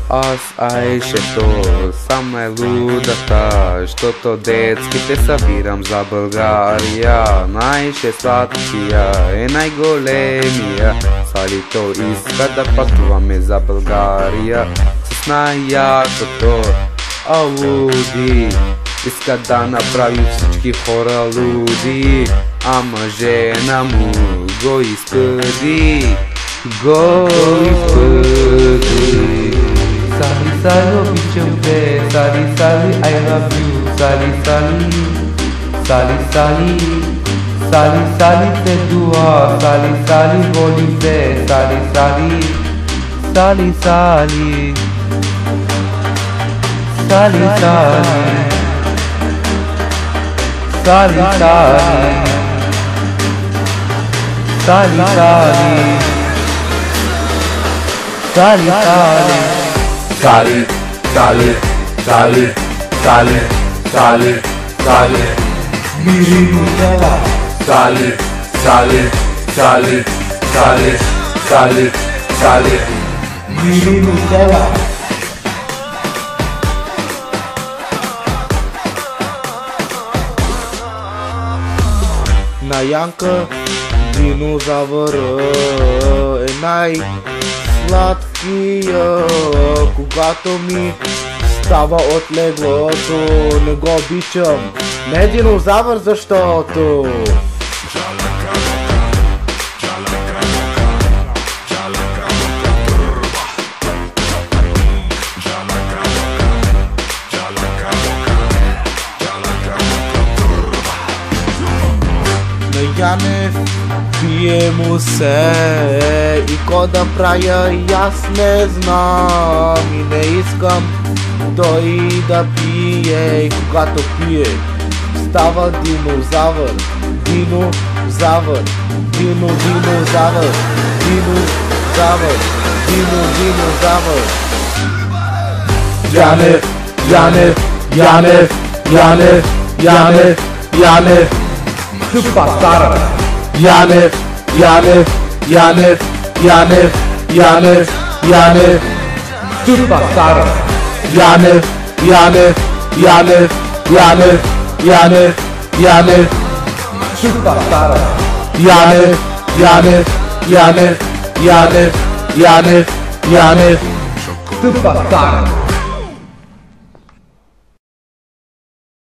Аз Айшето, самая лудата, защото детските събирам за България. Най-шестатия е най-големия, Салито иска да пътуваме за България. С най-якото алуди, иска да направи всички хора луди, ама жена му го изпъди, го изпъди. Sally, Sally, обичам те, Sally, Sally, I love you, Sally, Sally, Sally, Sally, Sally, Sally, te dua, Sally, Sally, volím te, Sally, Sally, Sally, Sally, Sally, Sally, Sally, Sally, Sally, Sally, Sally. Sally, Sally, Sally, Sally, Sally, Sally, Miri Nutella. Sally, Sally, Sally, Sally, Sally, Sally, Miri Nutella. На Янка динозавъра е най-сладкия. Когато ми става от леглото, не го обичам. Не динозавър, защото на Янев пие му се и ко да правя и аз не знам и не искам той да пие. И когато пие става динозавър, динозавър, динозавър, динозавър, динозавър. Янев, Янев, Янев, Янев, Янев, Янев, Супастар. Янев, Янев, Янев, Янев, Янев, Янев, Супастар. Янев, Янев, Янев, Янев, Янев, Янев, Супастар. Янев, Янев, Янев, Янев, Янев, Янев, Супастар.